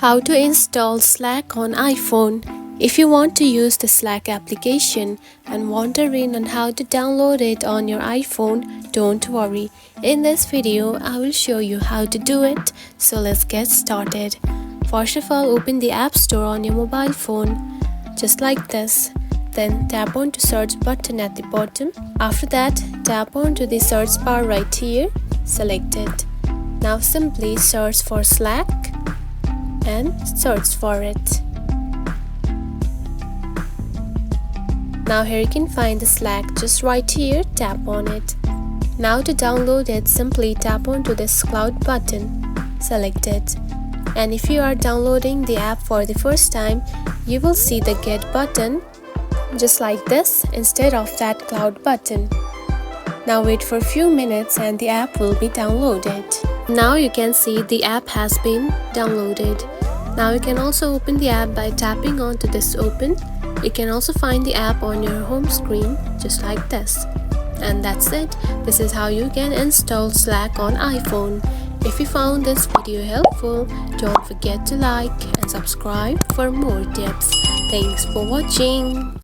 How to install Slack on iPhone. If you want to use the Slack application and wondering on how to download it on your iPhone, don't worry. In this video, I will show you how to do it. So let's get started. First of all, open the App Store on your mobile phone, just like this. Then tap on to search button at the bottom. After that, tap on to the search bar right here. Select it. Now simply search for Slack and search for it. Now here you can find the Slack just right here. Tap on it. Now to download it, simply tap onto this cloud button. Select it. And if you are downloading the app for the first time, you will see the Get button just like this instead of that cloud button. Now wait for a few minutes and the app will be downloaded. Now you can see the app has been downloaded. Now you can also open the app by tapping onto this open. You can also find the app on your home screen just like this. And that's it. This is how you can install Slack on iPhone. If you found this video helpful, don't forget to like and subscribe for more tips. Thanks for watching.